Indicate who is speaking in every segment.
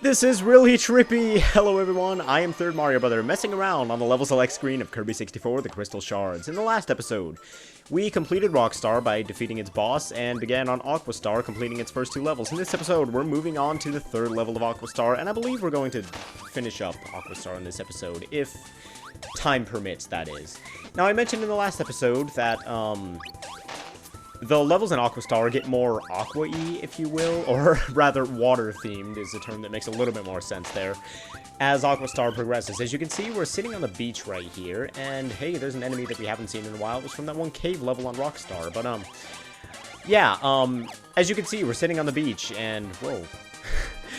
Speaker 1: This is really trippy! Hello everyone, I am Third Mario Brother, messing around on the level select screen of Kirby 64, the Crystal Shards. In the last episode, we completed Rockstar by defeating its boss, and began on Aqua Star, completing its first two levels. In this episode, we're moving on to the third level of Aqua Star, and I believe we're going to finish up Aqua Star in this episode, if time permits, that is. Now, I mentioned in the last episode that, the levels in Aquastar get more aqua-y, if you will, or rather water-themed is a term that makes a little bit more sense there, as Aquastar progresses. As you can see, we're sitting on the beach right here, and hey, there's an enemy that we haven't seen in a while. It was from that one cave level on Rockstar, but, as you can see, we're sitting on the beach, and, whoa.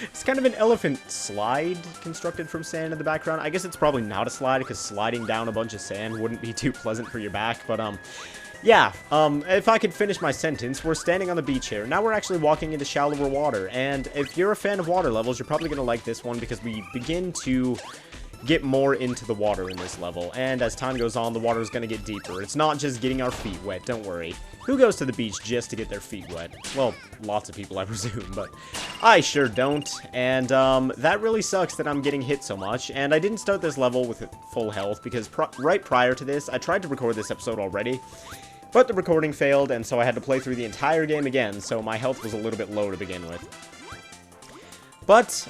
Speaker 1: It's kind of an elephant slide constructed from sand in the background. I guess it's probably not a slide, because sliding down a bunch of sand wouldn't be too pleasant for your back, but, if I could finish my sentence, we're standing on the beach here. Now we're actually walking into shallower water, and if you're a fan of water levels, you're probably going to like this one because we begin to get more into the water in this level, and as time goes on, the water is going to get deeper. It's not just getting our feet wet, don't worry. Who goes to the beach just to get their feet wet? Well, lots of people, I presume, but I sure don't, and that really sucks that I'm getting hit so much, and I didn't start this level with full health because right prior to this, I tried to record this episode already, but the recording failed, and so I had to play through the entire game again, so my health was a little bit low to begin with. But,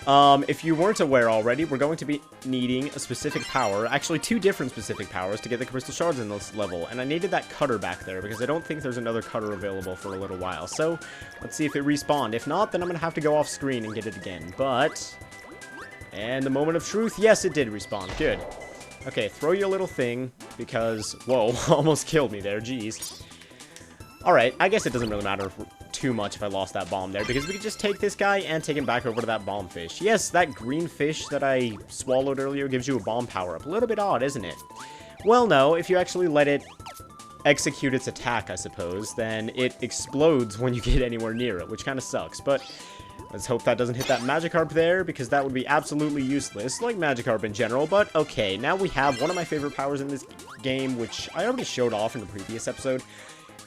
Speaker 1: if you weren't aware already, we're going to be needing a specific power, actually two different specific powers to get the Crystal Shards in this level, and I needed that cutter back there, because I don't think there's another cutter available for a little while, so let's see if it respawned. If not, then I'm going to have to go off screen and get it again, but... And the moment of truth, yes, it did respawn, good. Okay, throw your little thing, because, whoa, almost killed me there, jeez. Alright, I guess it doesn't really matter too much if I lost that bomb there, because we could just take this guy and take him back over to that bomb fish. Yes, that green fish that I swallowed earlier gives you a bomb power-up. A little bit odd, isn't it? Well, no, if you actually let it execute its attack, I suppose, then it explodes when you get anywhere near it, which kind of sucks, but... Let's hope that doesn't hit that Magikarp there, because that would be absolutely useless, like Magikarp in general, but okay, now we have one of my favorite powers in this game, which I already showed off in the previous episode.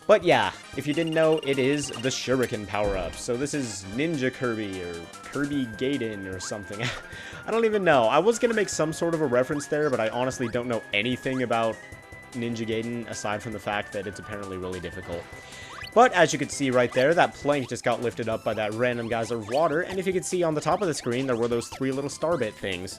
Speaker 1: But yeah, if you didn't know, it is the Shuriken power-up. So this is Ninja Kirby, or Kirby Gaiden, or something. I don't even know. I was going to make some sort of a reference there, but I honestly don't know anything about Ninja Gaiden, aside from the fact that it's apparently really difficult. But as you can see right there, that plank just got lifted up by that random geyser of water, and if you can see on the top of the screen, there were those three little starbit things.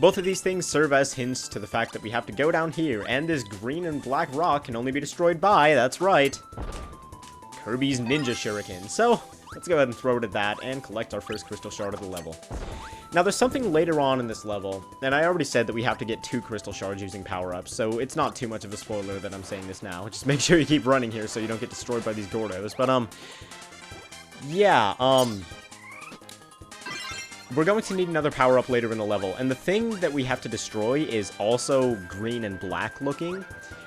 Speaker 1: Both of these things serve as hints to the fact that we have to go down here, and this green and black rock can only be destroyed by, that's right, Kirby's Ninja Shuriken. So, let's go ahead and throw it at that, and collect our first Crystal Shard of the level. Now, there's something later on in this level, and I already said that we have to get 2 Crystal Shards using power-ups, so it's not too much of a spoiler that I'm saying this now. Just make sure you keep running here so you don't get destroyed by these Gordos. But, we're going to need another power-up later in the level, and the thing that we have to destroy is also green and black looking.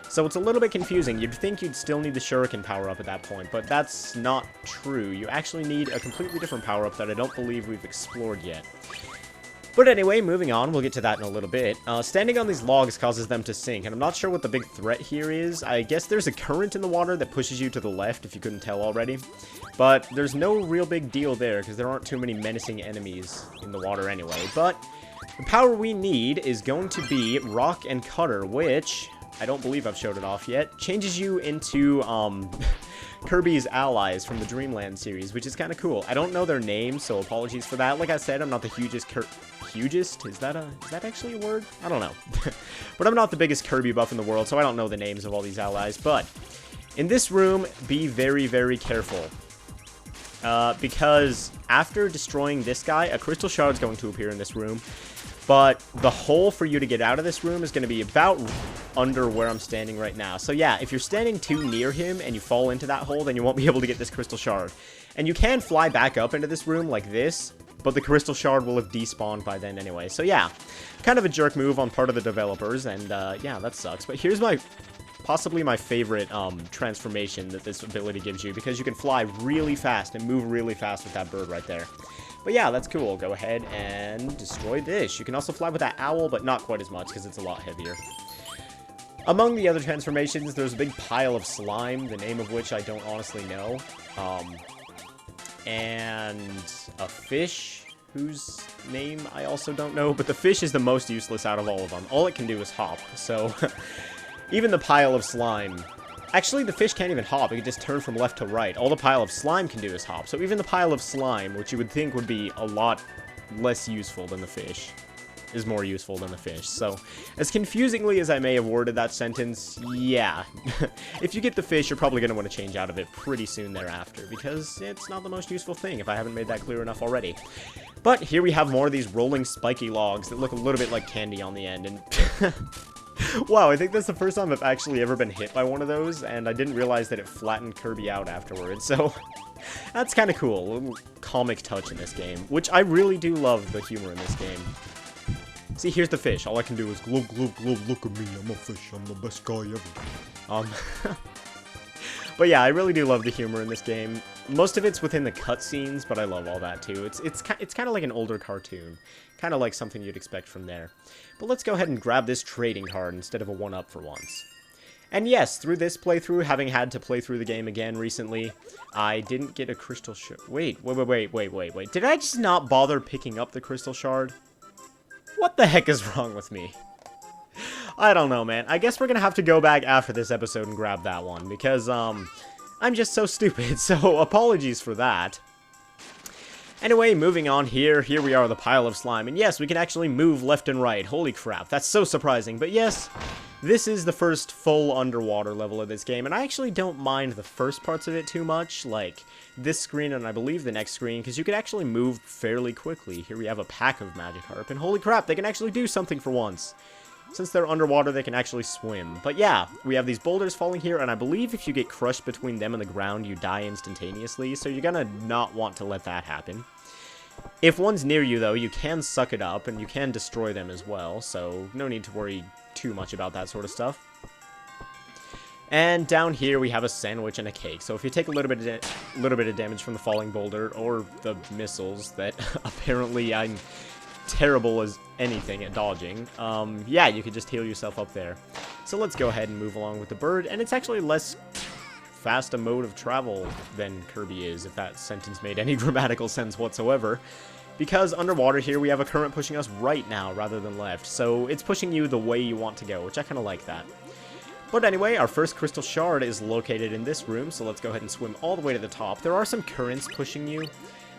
Speaker 1: So it's a little bit confusing. You'd think you'd still need the Shuriken power-up at that point, but that's not true. You actually need a completely different power-up that I don't believe we've explored yet. But anyway, moving on, we'll get to that in a little bit. Standing on these logs causes them to sink, and I'm not sure what the big threat here is. I guess there's a current in the water that pushes you to the left, if you couldn't tell already. But there's no real big deal there, because there aren't too many menacing enemies in the water anyway. But the power we need is going to be Rock and Cutter, which... I don't believe I've showed it off yet, changes you into, Kirby's allies from the Dreamland series, which is kind of cool. I don't know their names, so apologies for that. Like I said, I'm not the hugest hugest? Is that actually a word? I don't know. But I'm not the biggest Kirby buff in the world, so I don't know the names of all these allies. But in this room, be very, very careful. Because after destroying this guy, a Crystal Shard is going to appear in this room. But the hole for you to get out of this room is going to be about under where I'm standing right now. So yeah, if you're standing too near him and you fall into that hole, then you won't be able to get this Crystal Shard. And you can fly back up into this room like this, but the Crystal Shard will have despawned by then anyway. So yeah, kind of a jerk move on part of the developers, and yeah, that sucks. But here's possibly my favorite transformation that this ability gives you, because you can fly really fast and move really fast with that bird right there. But yeah, that's cool. Go ahead and destroy this. You can also fly with that owl, but not quite as much because it's a lot heavier. Among the other transformations, there's a big pile of slime, the name of which I don't honestly know. And a fish whose name I also don't know, but the fish is the most useless out of all of them. All it can do is hop, so even the pile of slime... Actually, the fish can't even hop, it can just turn from left to right. All the pile of slime can do is hop, so even the pile of slime, which you would think would be a lot less useful than the fish, is more useful than the fish. So, as confusingly as I may have worded that sentence, yeah. If you get the fish, you're probably going to want to change out of it pretty soon thereafter, because it's not the most useful thing, if I haven't made that clear enough already. But here we have more of these rolling spiky logs that look a little bit like candy on the end, and... Wow, I think that's the first time I've actually ever been hit by one of those, and I didn't realize that it flattened Kirby out afterwards, so... That's kind of cool, a little comic touch in this game, which I really do love the humor in this game. See, here's the fish. All I can do is gloop, gloop, gloop, look at me, I'm a fish, I'm the best guy ever. But yeah, I really do love the humor in this game. Most of it's within the cutscenes, but I love all that too. It's kind of like an older cartoon. Kind of like something you'd expect from there. But let's go ahead and grab this trading card instead of a 1-up for once. And yes, through this playthrough, having had to play through the game again recently, I didn't get a crystal shard. Wait. Did I just not bother picking up the crystal shard? What the heck is wrong with me? I don't know, man. I guess we're gonna have to go back after this episode and grab that one, because, I'm just so stupid, so apologies for that. Anyway, moving on here we are, the pile of slime, and yes, we can actually move left and right. Holy crap, that's so surprising, but yes, this is the first full underwater level of this game, and I actually don't mind the first parts of it too much, like this screen and I believe the next screen, because you can actually move fairly quickly. Here we have a pack of Magikarp, and holy crap, they can actually do something for once. Since they're underwater, they can actually swim. But yeah, we have these boulders falling here, and I believe if you get crushed between them and the ground, you die instantaneously, so you're gonna not want to let that happen. If one's near you, though, you can suck it up, and you can destroy them as well, so no need to worry too much about that sort of stuff. And down here, we have a sandwich and a cake, so if you take a little bit of damage from the falling boulder, or the missiles that apparently I'm terrible as anything at dodging, yeah, you could just heal yourself up there. So let's go ahead and move along with the bird, and it's actually less fast a mode of travel than Kirby is, if that sentence made any grammatical sense whatsoever, because underwater here we have a current pushing us right now rather than left, so it's pushing you the way you want to go, which I kind of like that. But anyway, our first crystal shard is located in this room, so let's go ahead and swim all the way to the top. There are some currents pushing you,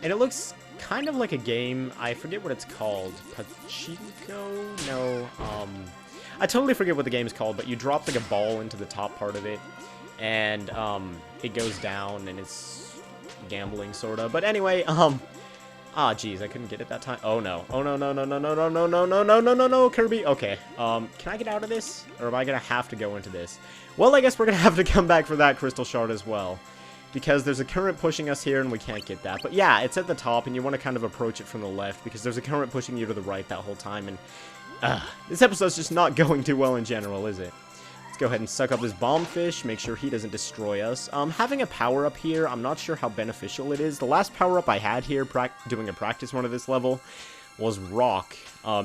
Speaker 1: and it looks kind of like a game. I forget what it's called. Pachinko? No, I totally forget what the game's called, but you drop like a ball into the top part of it, and it goes down, and it's gambling, sorta. But anyway, geez, I couldn't get it that time. Oh no, no, Kirby. Okay, can I get out of this, or am I gonna have to go into this? Well, I guess we're gonna have to come back for that crystal shard as well, because there's a current pushing us here, and we can't get that. But yeah, it's at the top, and you want to kind of approach it from the left, because there's a current pushing you to the right that whole time, and this episode's just not going too well in general, is it? Let's go ahead and suck up this bomb fish, make sure he doesn't destroy us. Having a power-up here, I'm not sure how beneficial it is. The last power-up I had here, doing a practice run of this level, was rock.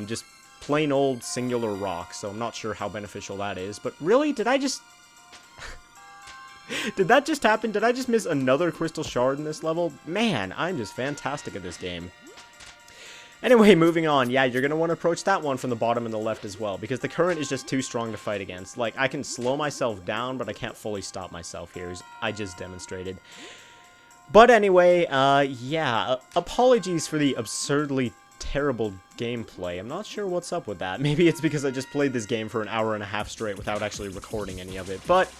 Speaker 1: Just plain old singular rock, so I'm not sure how beneficial that is. But really, did I just... Did that just happen? Did I just miss another crystal shard in this level? Man, I'm just fantastic at this game. Anyway, moving on. Yeah, you're going to want to approach that one from the bottom and the left as well, because the current is just too strong to fight against. Like, I can slow myself down, but I can't fully stop myself here, as I just demonstrated. But anyway, yeah, apologies for the absurdly terrible gameplay. I'm not sure what's up with that. Maybe it's because I just played this game for an hour and a half straight without actually recording any of it, but...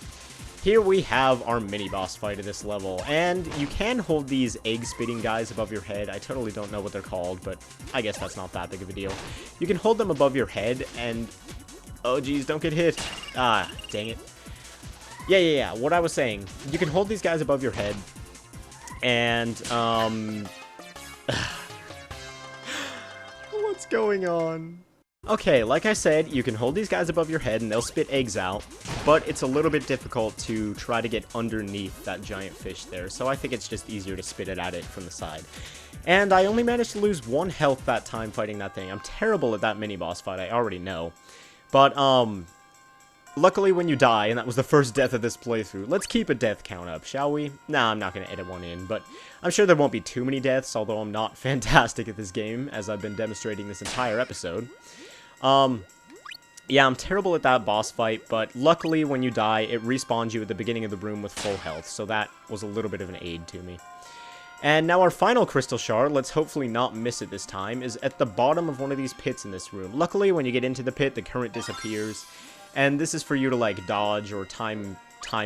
Speaker 1: Here we have our mini-boss fight of this level, and you can hold these egg-spitting guys above your head. I totally don't know what they're called, but I guess that's not that big of a deal. You can hold them above your head, and... Oh, geez, don't get hit. Ah, dang it. Yeah, what I was saying. You can hold these guys above your head, and, what's going on? Okay, like I said, you can hold these guys above your head and they'll spit eggs out, but it's a little bit difficult to try to get underneath that giant fish there, so I think it's just easier to spit it at it from the side. And I only managed to lose 1 health that time fighting that thing. I'm terrible at that mini-boss fight, I already know. But, Luckily when you die, and that was the first death of this playthrough, let's keep a death count up, shall we? Nah, I'm not going to edit one in, but I'm sure there won't be too many deaths, although I'm not fantastic at this game, as I've been demonstrating this entire episode. Yeah, I'm terrible at that boss fight, but luckily when you die, it respawns you at the beginning of the room with full health, so that was a little bit of an aid to me. And now our final crystal shard, let's hopefully not miss it this time, is at the bottom of one of these pits in this room. Luckily, when you get into the pit, the current disappears, and this is for you to, like, dodge or time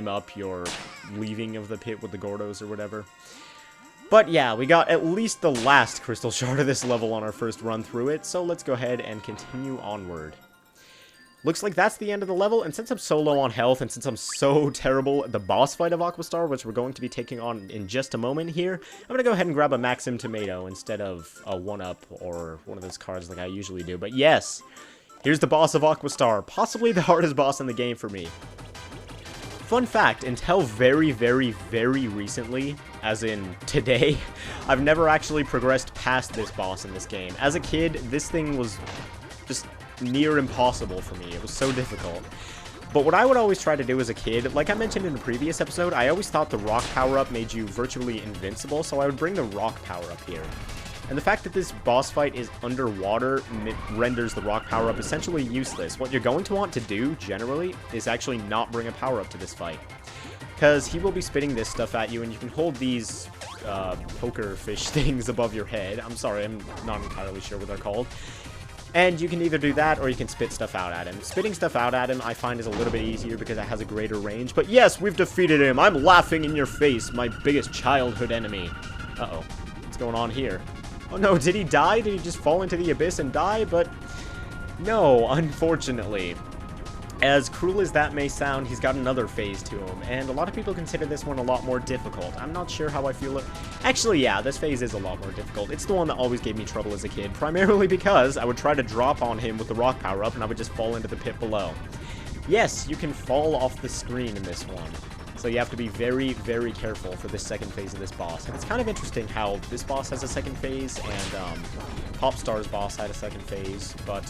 Speaker 1: up your leaving of the pit with the Gordos or whatever. But yeah, we got at least the last crystal shard of this level on our first run through it, so let's go ahead and continue onward. Looks like that's the end of the level, and since I'm so low on health, and since I'm so terrible at the boss fight of Aquastar, which we're going to be taking on in just a moment here, I'm going to go ahead and grab a Maxim Tomato instead of a 1-up or one of those cards like I usually do. But yes, here's the boss of Aquastar, possibly the hardest boss in the game for me. Fun fact, until very, very, very recently, as in today, I've never actually progressed past this boss in this game. As a kid, this thing was just near impossible for me. It was so difficult. But what I would always try to do as a kid, like I mentioned in a previous episode, I always thought the rock power-up made you virtually invincible, so I would bring the rock power-up here. And the fact that this boss fight is underwater renders the rock power-up essentially useless. What you're going to want to do, generally, is actually not bring a power-up to this fight. Because he will be spitting this stuff at you, and you can hold these poker fish things above your head. I'm sorry, I'm not entirely sure what they're called. And you can either do that, or you can spit stuff out at him. Spitting stuff out at him, I find, is a little bit easier because it has a greater range. But yes, we've defeated him! I'm laughing in your face, my biggest childhood enemy. Uh-oh. What's going on here? Oh no, did he die? Did he just fall into the abyss and die? But no, unfortunately. As cruel as that may sound, he's got another phase to him, and a lot of people consider this one a lot more difficult. I'm not sure how I feel. Actually, yeah, this phase is a lot more difficult. It's the one that always gave me trouble as a kid, primarily because I would try to drop on him with the rock power-up, and I would just fall into the pit below. Yes, you can fall off the screen in this one, so you have to be very, very careful for this second phase of this boss. And it's kind of interesting how this boss has a second phase, and Popstar's boss had a second phase, but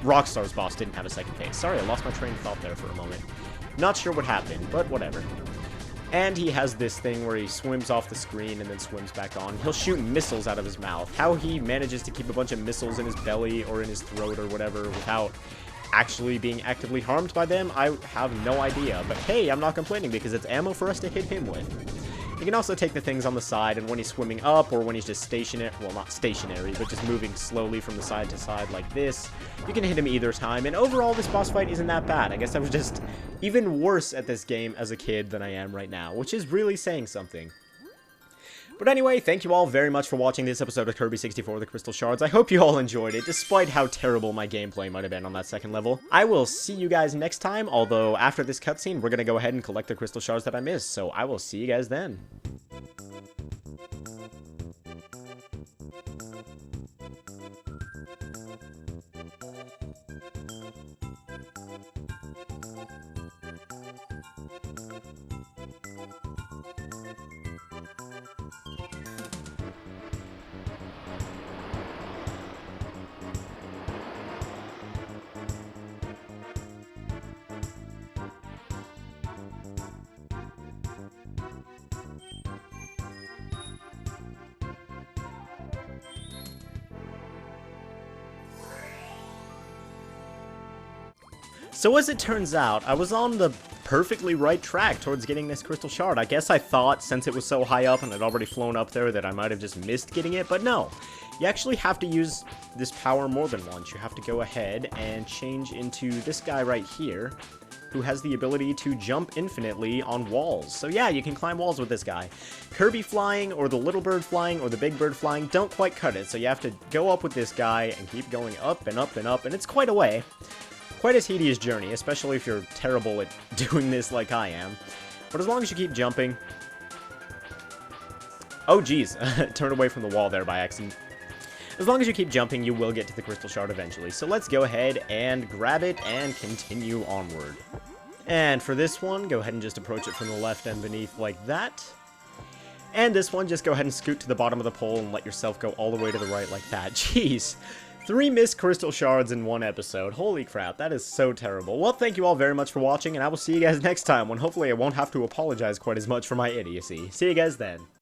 Speaker 1: Rockstar's boss didn't have a second phase. Sorry, I lost my train of thought there for a moment. Not sure what happened, but whatever. And he has this thing where he swims off the screen and then swims back on. He'll shoot missiles out of his mouth. How he manages to keep a bunch of missiles in his belly or in his throat or whatever without actually being actively harmed by them, I have no idea. But hey, I'm not complaining because it's ammo for us to hit him with. You can also take the things on the side, and when he's swimming up, or when he's just stationary, well, not stationary, but just moving slowly from the side to side like this, you can hit him either time, and overall, this boss fight isn't that bad. I guess I was just even worse at this game as a kid than I am right now, which is really saying something. But anyway, thank you all very much for watching this episode of Kirby 64 The Crystal Shards. I hope you all enjoyed it, despite how terrible my gameplay might have been on that second level. I will see you guys next time, although after this cutscene, we're going to go ahead and collect the crystal shards that I missed, so I will see you guys then. So as it turns out, I was on the perfectly right track towards getting this crystal shard. I guess I thought, since it was so high up and I'd already flown up there, that I might have just missed getting it, but no. You actually have to use this power more than once. You have to go ahead and change into this guy right here, who has the ability to jump infinitely on walls. So yeah, you can climb walls with this guy. Kirby flying, or the little bird flying, or the big bird flying don't quite cut it, so you have to go up with this guy and keep going up and up and up, and it's quite a way. Quite a tedious journey, especially if you're terrible at doing this like I am. But as long as you keep jumping... Oh, geez. Turned away from the wall there by accident. As long as you keep jumping, you will get to the crystal shard eventually. So let's go ahead and grab it and continue onward. And for this one, go ahead and just approach it from the left and beneath like that. And this one, just go ahead and scoot to the bottom of the pole and let yourself go all the way to the right like that. Jeez. 3 missed crystal shards in one episode. Holy crap, that is so terrible. Well, thank you all very much for watching, and I will see you guys next time, when hopefully I won't have to apologize quite as much for my idiocy. See you guys then.